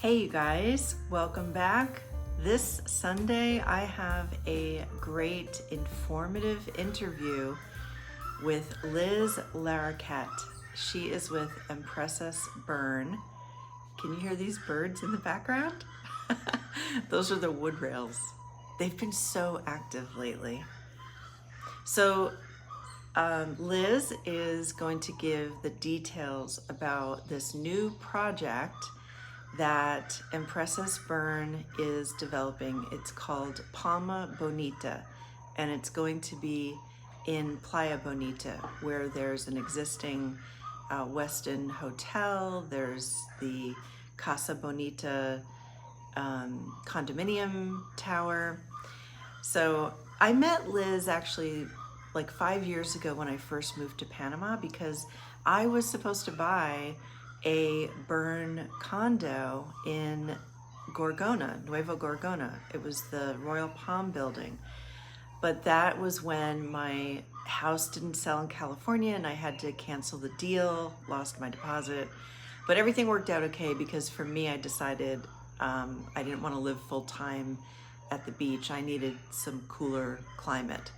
Hey you guys, welcome back. This Sunday I have a great informative interview with Liz Laraquette. She is with Empresas Bern. Can you hear these birds in the background? Those are the wood rails. They've been so active lately. So Liz is going to give the details about this new project that Empresas Bern is developing. It's called Palma Bonita, and it's going to be in Playa Bonita, where there's an existing Westin hotel. There's the Casa Bonita condominium tower. So I met Liz actually like 5 years ago when I first moved to Panama, because I was supposed to buy a Bern condo in Gorgona, Nuevo Gorgona. It was the Royal Palm building. But that was when my house didn't sell in California and I had to cancel the deal, lost my deposit. But everything worked out okay, because for me, I decided I didn't want to live full time at the beach. I needed some cooler climate.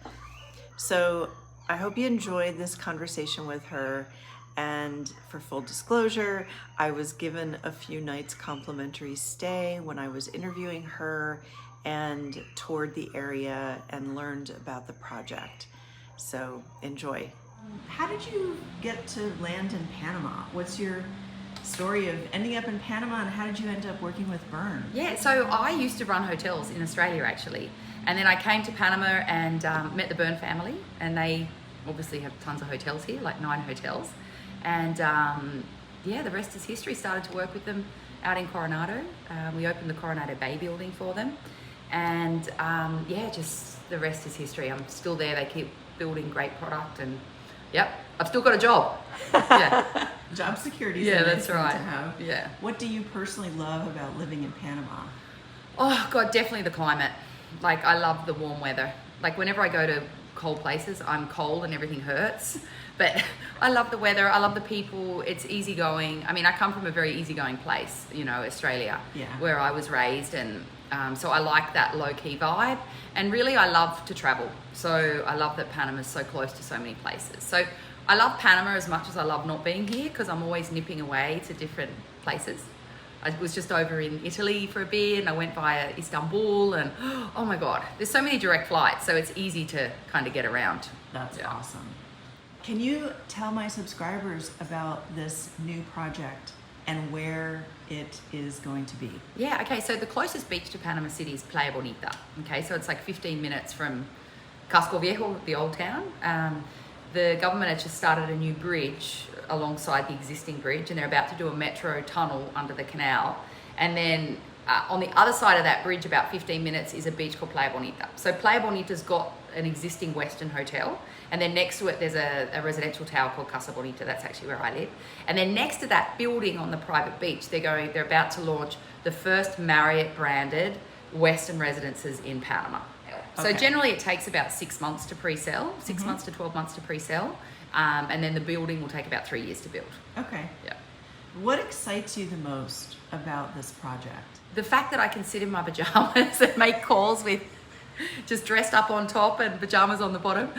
So I hope you enjoyed this conversation with her. And for full disclosure, I was given a few nights complimentary stay when I was interviewing her and toured the area and learned about the project. So enjoy. How did you get to land in Panama? What's your story of ending up in Panama, and how did you end up working with Bern? Yeah, so I used to run hotels in Australia actually. And then I came to Panama and met the Bern family, and they obviously have tons of hotels here, like 9 hotels. And the rest is history. Started to work with them out in Coronado. We opened the Coronado Bay building for them. And just the rest is history. I'm still there. They keep building great product, and I've still got a job. Yeah. Job security. Yeah, that's nice right. To have. Yeah. What do you personally love about living in Panama? Oh God, definitely the climate. Like, I love the warm weather. Like, whenever I go to cold places, I'm cold and everything hurts. But I love the weather. I love the people. It's easygoing. I mean, I come from a very easygoing place, Australia, where I was raised. And so I like that low-key vibe. And really, I love to travel. So I love that Panama's so close to so many places. So I love Panama as much as I love not being here, because I'm always nipping away to different places. I was just over in Italy for a bit, and I went via Istanbul, and oh my God, there's so many direct flights, so it's easy to kind of get around. That's awesome. Can you tell my subscribers about this new project and where it is going to be? Yeah, okay, so the closest beach to Panama City is Playa Bonita. Okay, so it's like 15 minutes from Casco Viejo, the old town. The government has just started a new bridge alongside the existing bridge, and they're about to do a metro tunnel under the canal. And then on the other side of that bridge, about 15 minutes, is a beach called Playa Bonita. So Playa Bonita's got an existing Westin hotel, and then next to it there's a residential tower called Casa Bonita. That's actually where I live. And then next to that building on the private beach, they're about to launch the first Marriott branded Westin residences in Panama. So generally it takes about 6 months to pre-sell, 6 months to 12 months to pre-sell, and then the building will take about 3 years to build. Okay. Yeah. What excites you the most about this project? The fact that I can sit in my pajamas and make calls with just dressed up on top and pajamas on the bottom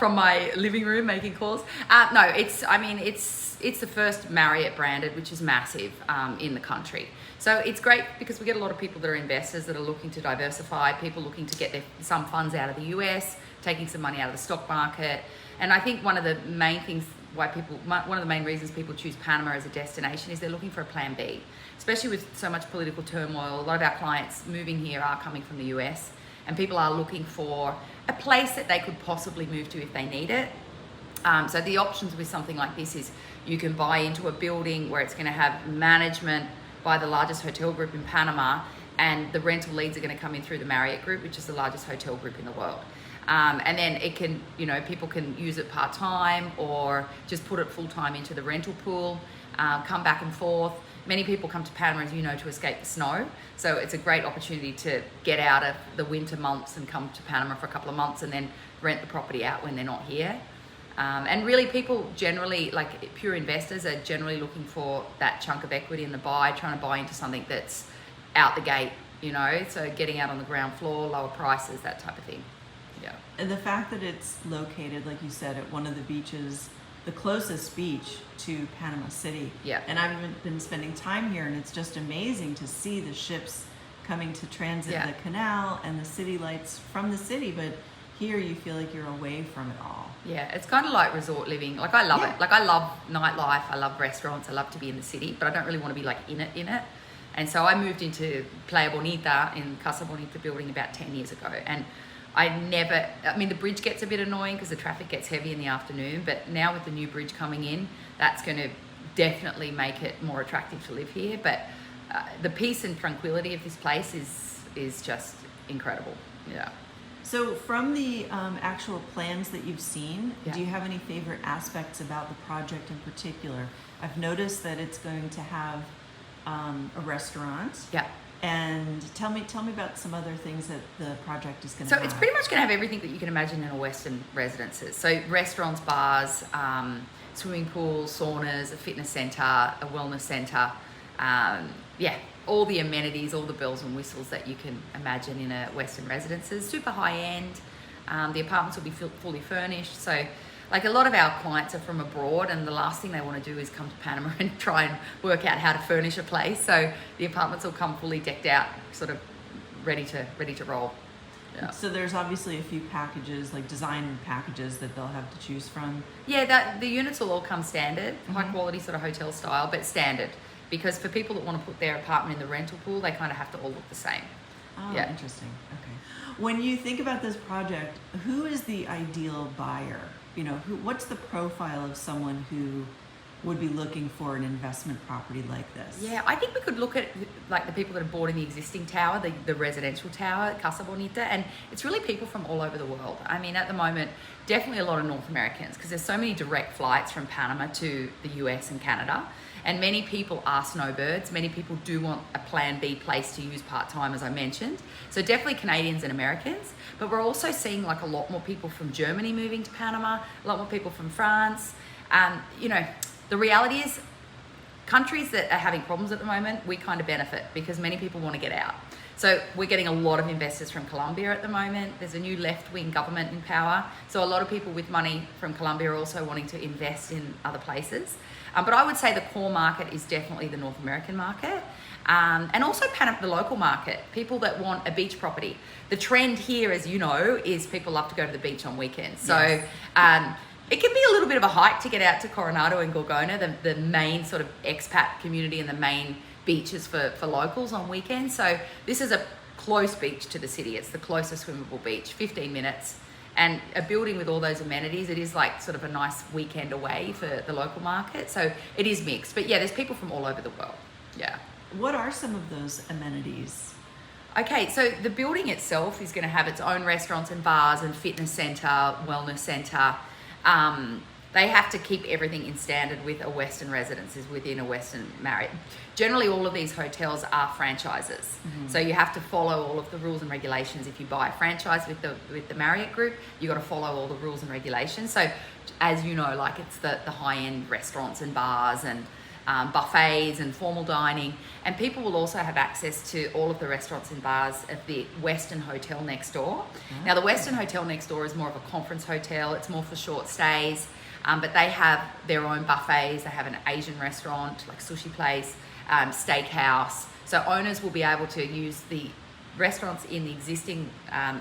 from my living room making calls. It's the first Marriott branded, which is massive in the country. So it's great because we get a lot of people that are investors that are looking to diversify, people looking to get some funds out of the US, taking some money out of the stock market. And I think one of the main reasons people choose Panama as a destination is they're looking for a plan B, especially with so much political turmoil. A lot of our clients moving here are coming from the US, and people are looking for a place that they could possibly move to if they need it. So the options with something like this is you can buy into a building where it's going to have management by the largest hotel group in Panama, and the rental leads are going to come in through the Marriott group, which is the largest hotel group in the world. And then it can, people can use it part-time or just put it full-time into the rental pool, come back and forth. Many people come to Panama, as you know, to escape the snow. So it's a great opportunity to get out of the winter months and come to Panama for a couple of months and then rent the property out when they're not here. And really people generally, like pure investors are generally looking for that chunk of equity in the buy, trying to buy into something that's out the gate, you know, so getting out on the ground floor, lower prices, that type of thing. Yeah. And the fact that it's located, like you said, at one of the beaches, the closest beach to Panama City. Yeah. And I've been spending time here, and it's just amazing to see the ships coming to transit the canal and the city lights from the city, but here you feel like you're away from it all. Yeah, it's kind of like resort living. Like I love it. Like I love nightlife, I love restaurants, I love to be in the city, but I don't really want to be like in it. And so I moved into Playa Bonita in Casa Bonita building about 10 years ago. And the bridge gets a bit annoying because the traffic gets heavy in the afternoon, but now with the new bridge coming in, that's going to definitely make it more attractive to live here. But the peace and tranquility of this place is just incredible. Yeah. So from the actual plans that you've seen, Yeah. do you have any favorite aspects about the project in particular? I've noticed that it's going to have a restaurant. Yeah. And tell me about some other things that the project is going to So have. it's pretty much going to have everything that you can imagine in a Western residences. So restaurants, bars, swimming pools, saunas, a fitness centre, a wellness centre. All the amenities, all the bells and whistles that you can imagine in a Western residences. Super high end. The apartments will be fully furnished. So like a lot of our clients are from abroad, and the last thing they want to do is come to Panama and try and work out how to furnish a place. So the apartments will come fully decked out, sort of ready to roll. Yeah. So there's obviously a few packages, like design packages that they'll have to choose from. Yeah, the units will all come standard, high quality sort of hotel style, but standard. Because for people that want to put their apartment in the rental pool, they kind of have to all look the same. Oh, Yeah. interesting. Okay. When you think about this project, who is the ideal buyer? You know, what's the profile of someone who would be looking for an investment property like this? Yeah, I think we could look at like the people that have bought in the existing tower, the residential tower, Casa Bonita, and it's really people from all over the world. I mean, at the moment, definitely a lot of North Americans, because there's so many direct flights from Panama to the US and Canada. And many people are snowbirds. Many people do want a plan B place to use part-time, as I mentioned. So definitely Canadians and Americans. But we're also seeing like a lot more people from Germany moving to Panama, a lot more people from France. The reality is countries that are having problems at the moment, we kind of benefit because many people want to get out. So we're getting a lot of investors from Colombia at the moment. There's a new left-wing government in power. So a lot of people with money from Colombia are also wanting to invest in other places. But I would say the core market is definitely the North American market. And also the local market, people that want a beach property. The trend here, as you know, is people love to go to the beach on weekends. So it can be a little bit of a hike to get out to Coronado and Gorgona, the main sort of expat community and the main beaches for locals on weekends. So this is a close beach to the city. It's the closest swimmable beach, 15 minutes. And a building with all those amenities, it is like sort of a nice weekend away for the local market. So it is mixed. But yeah, there's people from all over the world. Yeah. What are some of those amenities? Okay, so the building itself is going to have its own restaurants and bars and fitness centre, wellness centre. They have to keep everything in standard with a Western Residences within a Western Marriott. Generally, all of these hotels are franchises. So you have to follow all of the rules and regulations. If you buy a franchise with the Marriott group, you got to follow all the rules and regulations. So as you know, like it's the high-end restaurants and bars and buffets and formal dining. And people will also have access to all of the restaurants and bars at the Westin Hotel next door. Now, the Westin Hotel next door is more of a conference hotel. It's more for short stays. But they have their own buffets. They have an Asian restaurant, like sushi place, steakhouse. So owners will be able to use the restaurants in the existing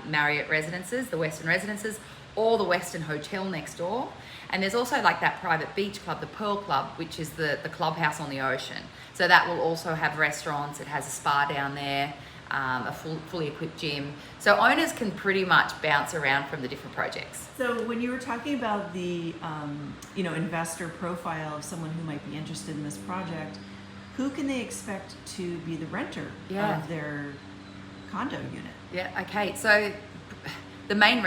Marriott Residences, the Western Residences, or the Westin Hotel next door. And there's also like that private beach club, the Pearl Club, which is the clubhouse on the ocean. So that will also have restaurants. It has a spa down there, a fully equipped gym. So owners can pretty much bounce around from the different projects. So when you were talking about the investor profile of someone who might be interested in this project, who can they expect to be the renter of their condo unit? Yeah, okay. So the main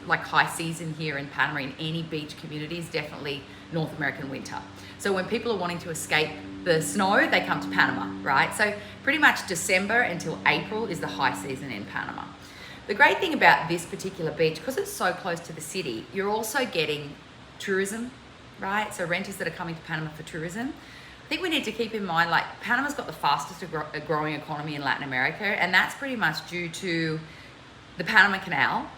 like high season here in Panama in any beach community is definitely North American winter. So when people are wanting to escape the snow, they come to Panama, right? So pretty much December until April is the high season in Panama. The great thing about this particular beach, because it's so close to the city, you're also getting tourism, right? So renters that are coming to Panama for tourism. I think we need to keep in mind, like, Panama's got the fastest growing economy in Latin America, and that's pretty much due to the Panama Canal,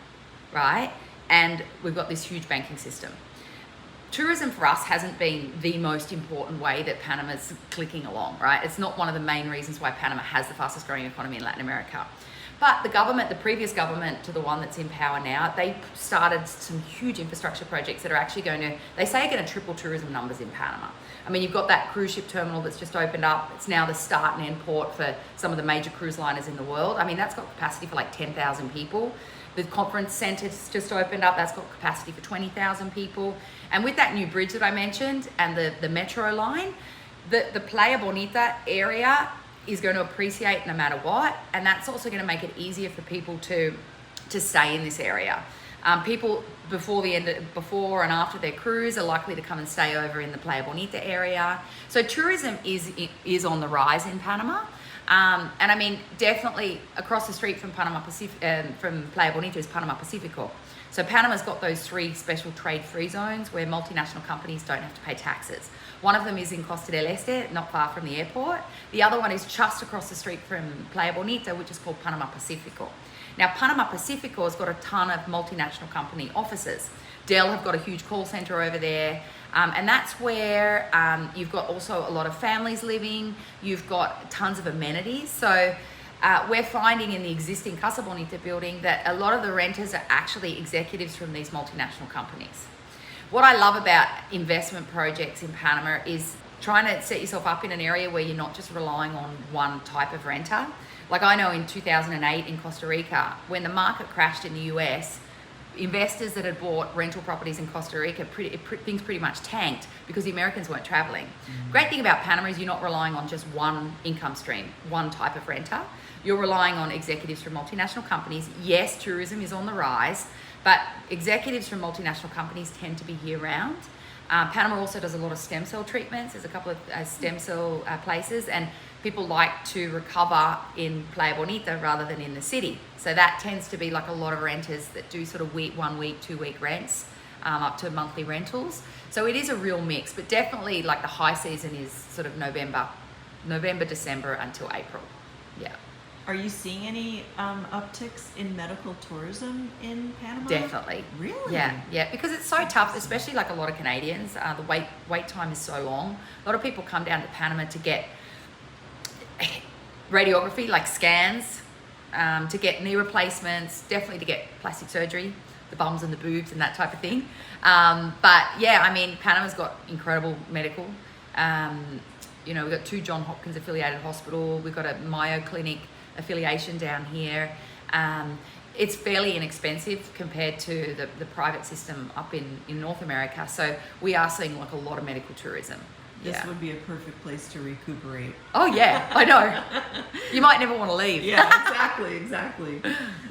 right? And we've got this huge banking system. Tourism for us hasn't been the most important way that Panama's clicking along, right? It's not one of the main reasons why Panama has the fastest growing economy in Latin America. But the government, the previous government to the one that's in power now, they started some huge infrastructure projects that are actually they say are going to triple tourism numbers in Panama. I mean, you've got that cruise ship terminal that's just opened up. It's now the start and end port for some of the major cruise liners in the world. I mean, that's got capacity for like 10,000 people. The conference center's just opened up. That's got capacity for 20,000 people. And with that new bridge that I mentioned and the metro line, the Playa Bonita area is going to appreciate no matter what. And that's also going to make it easier for people to stay in this area. People before and after their cruise are likely to come and stay over in the Playa Bonita area. So tourism is on the rise in Panama. And I mean, definitely across the street from from Playa Bonita is Panama Pacifico. So Panama's got those 3 special trade-free zones where multinational companies don't have to pay taxes. One of them is in Costa del Este, not far from the airport. The other one is just across the street from Playa Bonita, which is called Panama Pacifico. Now, Panama Pacifico has got a ton of multinational company offices. Dell have got a huge call center over there. And that's where you've got also a lot of families living. You've got tons of amenities. So we're finding in the existing Casa Bonita building that a lot of the renters are actually executives from these multinational companies. What I love about investment projects in Panama is trying to set yourself up in an area where you're not just relying on one type of renter. Like I know in 2008 in Costa Rica, when the market crashed in the US, investors that had bought rental properties in Costa Rica, things pretty much tanked because the Americans weren't traveling. Great thing about Panama is you're not relying on just one income stream, one type of renter. You're relying on executives from multinational companies. Yes, tourism is on the rise, but executives from multinational companies tend to be year-round. Panama also does a lot of stem cell treatments. There's a couple of stem cell places, and people like to recover in Playa Bonita rather than in the city. So that tends to be like a lot of renters that do sort of 1 week, 2 week rents, up to monthly rentals. So it is a real mix, but definitely like the high season is sort of November, December until April. Yeah. Are you seeing any upticks in medical tourism in Panama? Definitely. Really? Yeah, because it's so tough, especially like a lot of Canadians. The wait time is so long. A lot of people come down to Panama to get radiography, like scans, to get knee replacements, definitely to get plastic surgery, the bums and the boobs and that type of thing. But yeah, I mean, Panama's got incredible medical. We've got 2 Johns Hopkins affiliated hospital. We've got a Mayo Clinic affiliation down here. It's fairly inexpensive compared to the private system up in North America. So we are seeing like a lot of medical tourism. This would be a perfect place to recuperate. Oh yeah, I know. You might never want to leave. Yeah, exactly.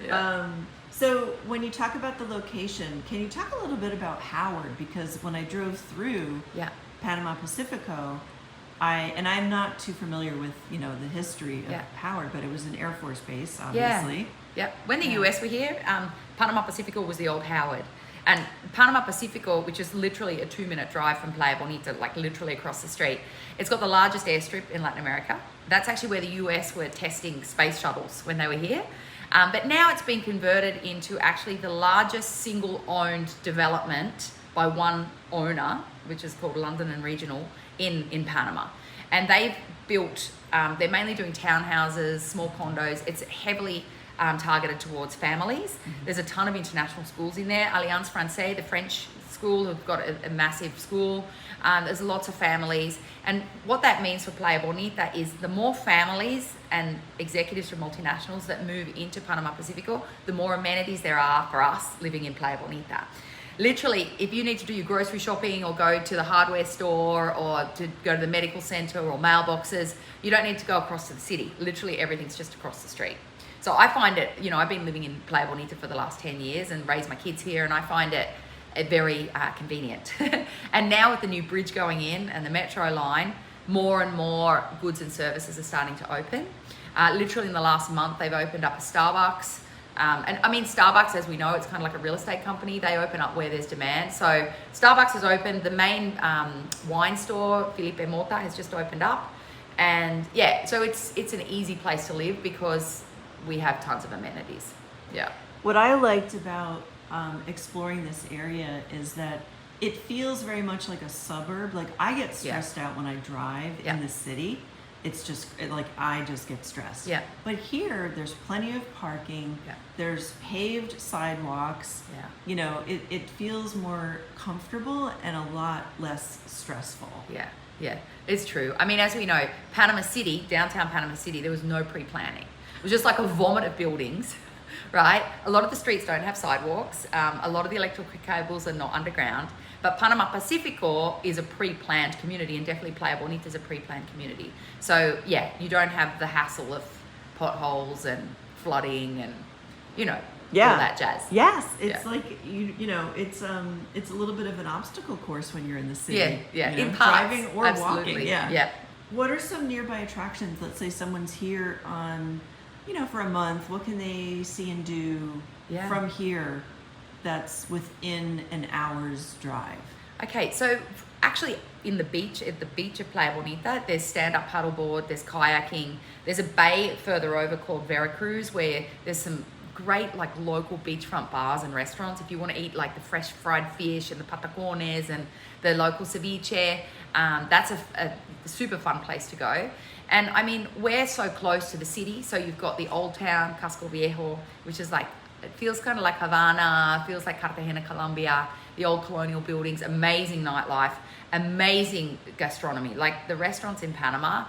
Yeah. So when you talk about the location, can you talk a little bit about Howard? Because when I drove through Panama Pacifico, I'm not too familiar with the history of Howard, but it was an Air Force base, obviously. Yeah. When the US were here, Panama Pacifico was the old Howard. And Panama Pacifico, which is literally a 2-minute drive from Playa Bonita, like literally across the street, it's got the largest airstrip in Latin America. That's actually where the US were testing space shuttles when they were here. But now it's been converted into actually the largest single-owned development by one owner, which is called London and Regional, in Panama. And they've built, they're mainly doing townhouses, small condos. It's heavily targeted towards families. There's a ton of international schools in there. Alliance Francaise, the French school, have got a massive school. There's lots of families. And what that means for Playa Bonita is the more families and executives from multinationals that move into Panama Pacifico, the more amenities there are for us living in Playa Bonita. Literally, if you need to do your grocery shopping or go to the hardware store or to go to the medical center or mailboxes, you don't need to go across to the city. Literally everything's just across the street. So I find it, I've been living in Playa Bonita for the last 10 years and raised my kids here, and I find it very convenient. And now with the new bridge going in and the metro line, more and more goods and services are starting to open. Literally in the last month, they've opened up a Starbucks. And I mean, Starbucks, as we know, it's kind of like a real estate company. They open up where there's demand. So Starbucks has opened. The main wine store, Felipe Mota, has just opened up. And yeah, so it's an easy place to live because we have tons of amenities. Yeah. What I liked about exploring this area is that it feels very much like a suburb. Like I get stressed out when I drive in the city. It's just like I just get stressed. Yeah. But here, there's plenty of parking. Yeah. There's paved sidewalks. Yeah. You know, it feels more comfortable and a lot less stressful. Yeah. Yeah, it's true. I mean, as we know, Panama City, downtown Panama City, there was no pre-planning. It was just like a vomit of buildings, right? A lot of the streets don't have sidewalks. A lot of the electrical cables are not underground. But Panama Pacifico is a pre-planned community, and definitely Playa Bonita is a pre-planned community. So yeah, you don't have the hassle of potholes and flooding and, you know, all that jazz. Yes, it's like you know, it's a little bit of an obstacle course when you're in the city. Yeah, you know, in parts, driving or absolutely. walking. Yeah. Yeah. What are some nearby attractions? Let's say someone's here on, you know, for a month. What can they see and do from here that's within an hour's drive? Okay, so actually at the beach of Playa Bonita, there's stand-up paddleboard, there's kayaking, there's a bay further over called Veracruz where there's some great like local beachfront bars and restaurants if you want to eat like the fresh fried fish and the patacones and the local ceviche. That's a super fun place to go. And I mean, we're so close to the city, so you've got the old town, Casco Viejo, which is like, it feels kind of like Havana, feels like Cartagena, Colombia, the old colonial buildings, amazing nightlife, amazing gastronomy. Like the restaurants in Panama,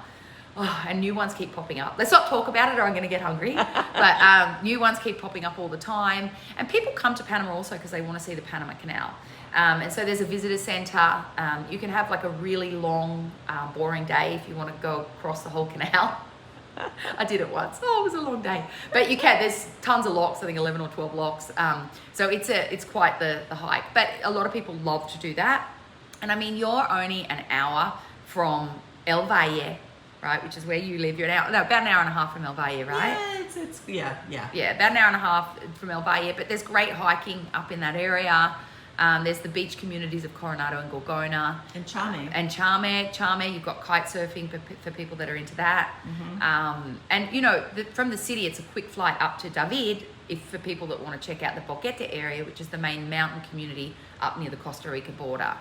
and new ones keep popping up. Let's not talk about it or I'm going to get hungry. But new ones keep popping up all the time. And people come to Panama also because they want to see the Panama Canal. And so there's a visitor center. You can have like a really long, boring day if you want to go across the whole canal. I did it once. Oh, it was a long day. But you can. There's tons of locks. I think 11 or 12 locks. So it's quite the hike. But a lot of people love to do that. And I mean, you're only an hour from El Valle, right? Which is where you live. You're about an hour and a half from El Valle, right? Yeah, Yeah, about an hour and a half from El Valle. But there's great hiking up in that area. There's the beach communities of Coronado and Gorgona. And Chame. Chame, you've got kite surfing for people that are into that. Mm-hmm. And, you know, from the city, it's a quick flight up to David for people that want to check out the Boquete area, which is the main mountain community up near the Costa Rica border.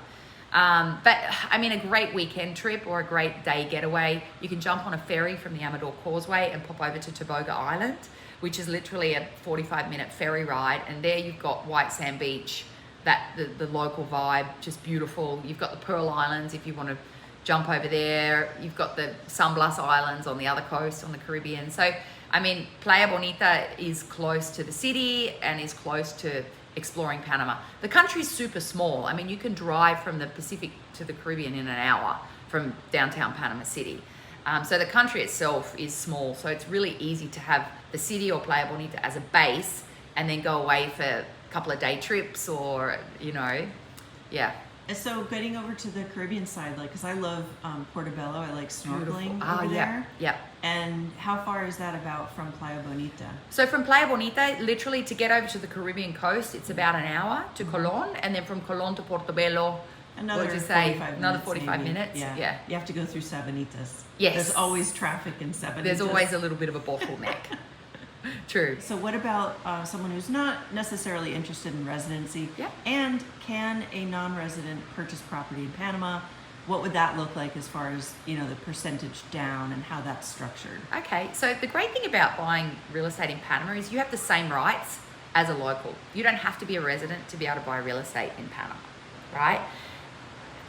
But, I mean, a great weekend trip or a great day getaway, you can jump on a ferry from the Amador Causeway and pop over to Toboga Island, which is literally a 45-minute ferry ride. And there you've got white sand beach, the local vibe, just beautiful. You've got the Pearl Islands if you want to jump over there. You've got the San Blas Islands on the other coast, on the Caribbean. So, I mean, Playa Bonita is close to the city and is close to exploring Panama. The country's super small. I mean, you can drive from the Pacific to the Caribbean in an hour from downtown Panama City. So the country itself is small. So it's really easy to have the city or Playa Bonita as a base and then go away for couple of day trips or, you know, So getting over to the Caribbean side, like, because I love Portobello, I like snorkeling over there. Yeah. And how far is that about from Playa Bonita? So from Playa Bonita, literally to get over to the Caribbean coast, it's about an hour to Colón, and then from Colón to Portobello, another 45 minutes. Yeah. You have to go through Sabanitas. Yes. There's always traffic in Sabanitas. There's always a little bit of a bottleneck. True. So what about someone who's not necessarily interested in residency? Yeah. And can a non-resident purchase property in Panama? What would that look like as far as, you know, the percentage down and how that's structured? Okay, so the great thing about buying real estate in Panama is you have the same rights as a local. You don't have to be a resident to be able to buy real estate in Panama, right?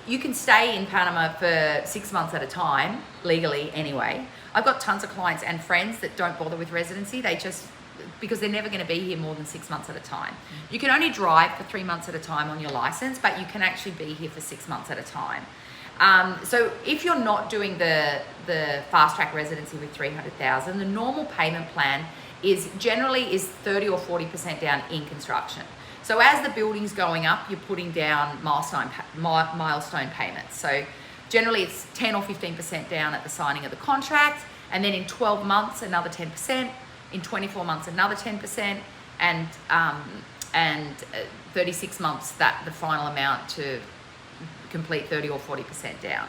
You can stay in Panama for 6 months at a time, legally anyway. I've got tons of clients and friends that don't bother with residency. They just, because they're never going to be here more than 6 months at a time. You can only drive for 3 months at a time on your license, but you can actually be here for 6 months at a time. So if you're not doing the fast track residency with 300,000, the normal payment plan is generally 30 or 40% down in construction. So as the building's going up, you're putting down milestone payments. So generally it's 10 or 15% down at the signing of the contract, and then in 12 months, another 10%, in 24 months, another 10%, and 36 months that the final amount to complete 30 or 40% down.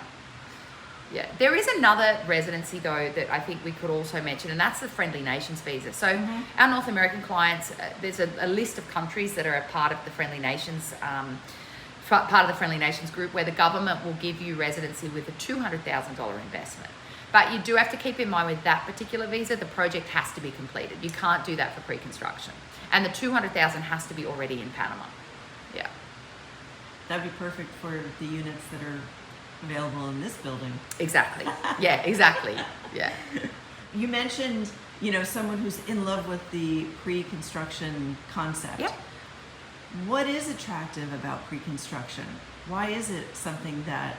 Yeah, there is another residency though that I think we could also mention, and that's the Friendly Nations visa. So our North American clients, there's a list of countries that are a part of the Friendly Nations, part of the Friendly Nations group, where the government will give you residency with a $200,000 investment. But you do have to keep in mind with that particular visa, the project has to be completed. You can't do that for pre-construction, and the $200,000 has to be already in Panama. Yeah, That'd be perfect for the units that are available in this building. exactly. Yeah, exactly. Yeah. You mentioned, someone who's in love with the pre-construction concept. Yep. What is attractive about pre-construction? Why is it something that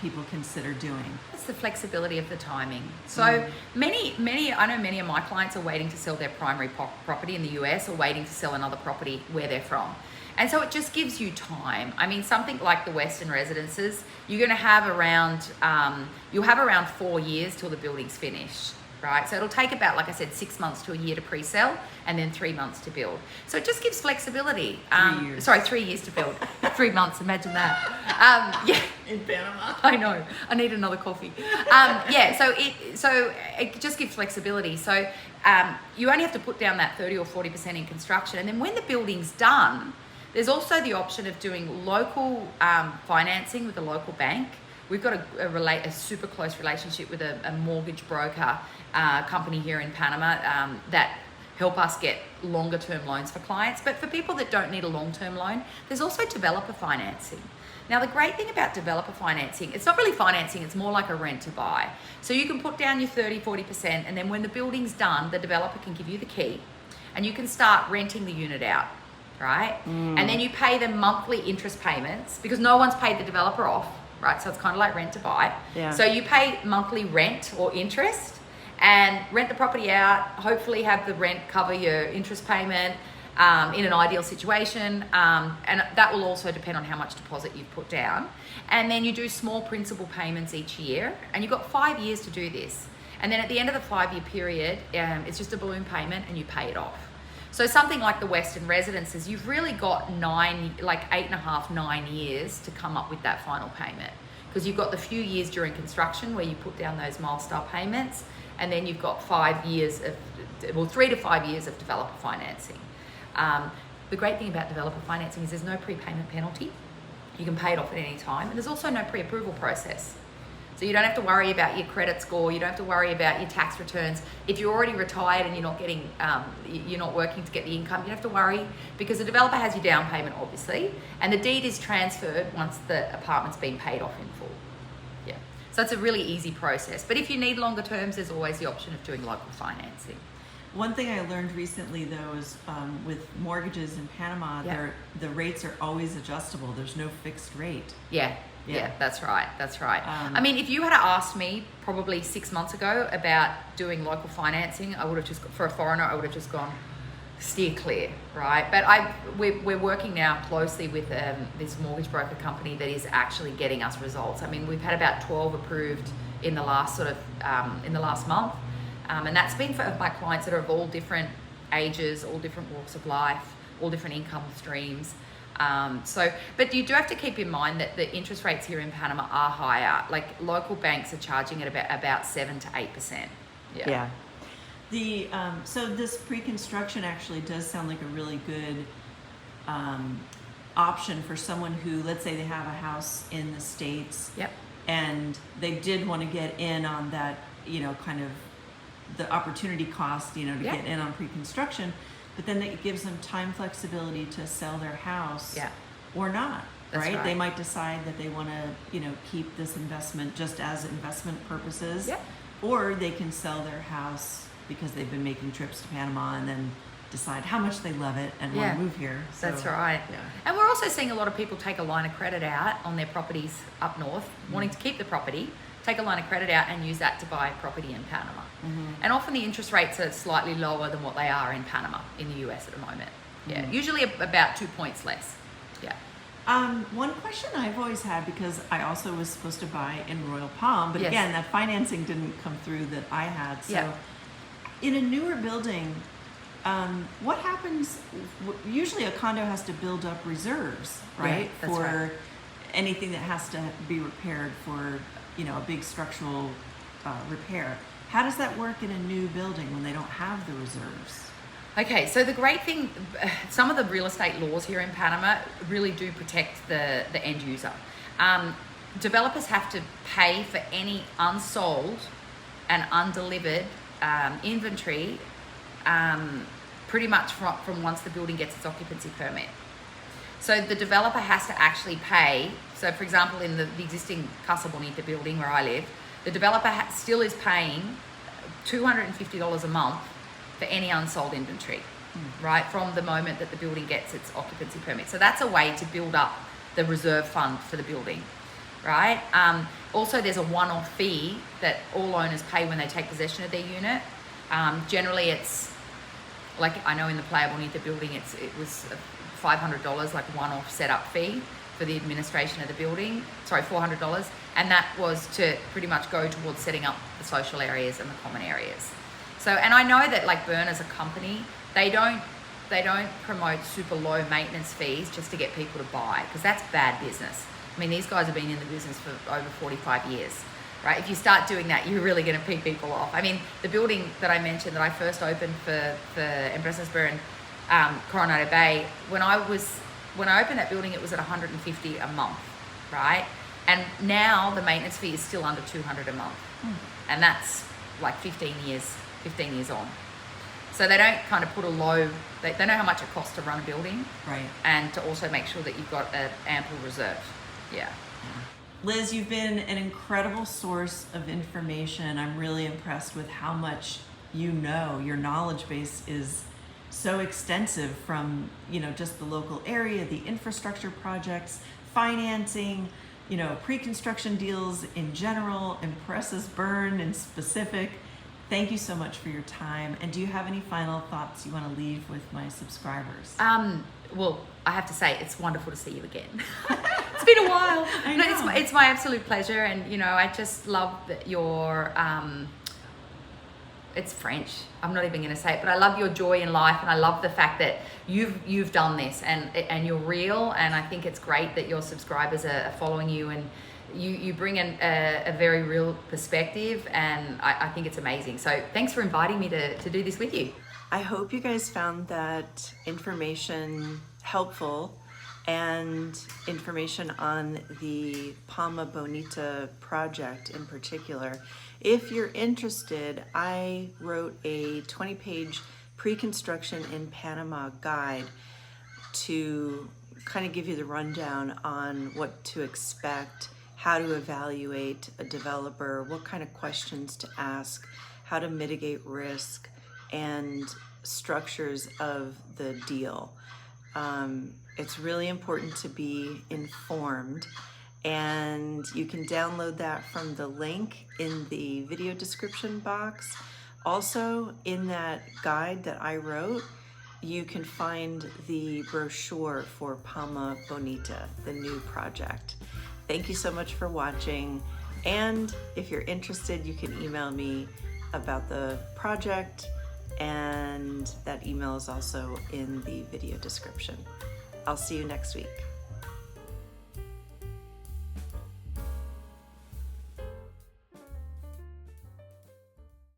people consider doing? It's the flexibility of the timing. So many, I know many of my clients are waiting to sell their primary property in the US, or waiting to sell another property where they're from. And so it just gives you time. I mean, something like the Westin residences, you're going to have around, you'll have around 4 years till the building's finished, right? So it'll take about, like I said, 6 months to a year to pre-sell, and then 3 months to build. So it just gives flexibility. 3 years. Sorry, 3 years to build. 3 months, imagine that. Yeah. In Panama? I know. I need another coffee. Yeah, so it just gives flexibility. So you only have to put down that 30 or 40% in construction, and then when the building's done, there's also the option of doing local financing with a local bank. We've got a super close relationship with a mortgage broker company here in Panama that help us get longer term loans for clients. But for people that don't need a long-term loan, there's also developer financing. Now, the great thing about developer financing, it's not really financing, it's more like a rent to buy. So you can put down your 30, 40%, and then when the building's done, the developer can give you the key, and you can start renting the unit out, right? And then you pay them monthly interest payments, because no one's paid the developer off, right? So it's kind of like rent to buy. Yeah. So you pay monthly rent or interest and rent the property out, hopefully have the rent cover your interest payment in an ideal situation. And that will also depend on how much deposit you've put down. And then you do small principal payments each year, and you've got 5 years to do this. And then at the end of the 5-year period, it's just a balloon payment and you pay it off. So something like the Westin residences, you've really got 8.5, 9 years to come up with that final payment, because you've got the few years during construction where you put down those milestone payments, and then you've got 5 years of, 3 to 5 years of developer financing. The great thing about developer financing is there's no prepayment penalty. You can pay it off at any time, and there's also no pre-approval process. So you don't have to worry about your credit score. You don't have to worry about your tax returns. If you're already retired and you're not getting, you're not working to get the income, you don't have to worry, because the developer has your down payment, obviously, and the deed is transferred once the apartment's been paid off in full. Yeah. So it's a really easy process. But if you need longer terms, there's always the option of doing local financing. One thing I learned recently, though, is with mortgages in Panama, the rates are always adjustable. There's no fixed rate. Yeah, that's right. I mean, if you had asked me probably 6 months ago about doing local financing, I would have just, for a foreigner, I would have just gone steer clear, right? But we're working now closely with this mortgage broker company that is actually getting us results. I mean, we've had about 12 approved in the last in the last month, and that's been for my clients that are of all different ages, all different walks of life, all different income streams. But you do have to keep in mind that the interest rates here in Panama are higher. Like, local banks are charging at about 7 to 8%. Yeah. The so this pre-construction actually does sound like a really good option for someone who, let's say, they have a house in the States. Yep. And they did want to get in on that, kind of the opportunity cost, to get in on pre-construction. But then it gives them time flexibility to sell their house or not, right? They might decide that they want to, keep this investment just as investment purposes, or they can sell their house because they've been making trips to Panama and then decide how much they love it and want to move here. So, that's right. Yeah. And we're also seeing a lot of people take a line of credit out on their properties up north, wanting to keep the property, take a line of credit out and use that to buy property in Panama. And often the interest rates are slightly lower than what they are in Panama in the US at the moment. Yeah, usually about 2 points less. Yeah. One question I've always had, because I also was supposed to buy in Royal Palm, but again, that financing didn't come through that I had. So in a newer building, What happens, usually a condo has to build up reserves, right? Yeah, that's for right. anything that has to be repaired for, a big structural repair. How does that work in a new building when they don't have the reserves? Okay, so the great thing, some of the real estate laws here in Panama really do protect the end user. Developers have to pay for any unsold and undelivered inventory pretty much from once the building gets its occupancy permit. So the developer has to actually pay. So for example, in the existing Casa Bonita building where I live, the developer still is paying $250 a month for any unsold inventory, right? From the moment that the building gets its occupancy permit. So that's a way to build up the reserve fund for the building, right? Also, there's a one-off fee that all owners pay when they take possession of their unit. Generally, it's like, I know in the Playa Bonita building, it was $500, like one-off setup fee for the administration of the building. Sorry, $400. And that was to pretty much go towards setting up the social areas and the common areas. So, and I know that like Bern as a company, they don't promote super low maintenance fees just to get people to buy, because that's bad business. I mean, these guys have been in the business for over 45 years, right? If you start doing that, you're really going to pee people off. I mean, the building that I mentioned that I first opened for Empresas Bern, Coronado Bay, when I opened that building, it was at $150 a month, right? And now the maintenance fee is still under $200 a month, and that's like 15 years on. So they don't kind of put a low. They know how much it costs to run a building, Right. and to also make sure that you've got an ample reserve. Yeah. Liz, you've been an incredible source of information. I'm really impressed with how much you know. Your knowledge base is so extensive from, just the local area, the infrastructure projects, financing, pre-construction deals in general, Empresas Bern in specific. Thank you so much for your time. And do you have any final thoughts you want to leave with my subscribers? Well, I have to say, it's wonderful to see you again. It's been a while. I No, know. it's my absolute pleasure, and I just love that your. It's French. I'm not even going to say it, but I love your joy in life, and I love the fact that you've done this, and you're real, and I think it's great that your subscribers are following you, and you bring a very real perspective, and I think it's amazing. So thanks for inviting me to do this with you. I hope you guys found that information helpful, and information on the Palma Bonita project in particular. If you're interested, I wrote a 20-page pre-construction in Panama guide to kind of give you the rundown on what to expect, how to evaluate a developer, what kind of questions to ask, how to mitigate risk, and structures of the deal. It's really important to be informed, and you can download that from the link in the video description box. Also, in that guide that I wrote, you can find the brochure for Palma Bonita, the new project. Thank you so much for watching, and if you're interested, you can email me about the project, and that email is also in the video description. I'll see you next week.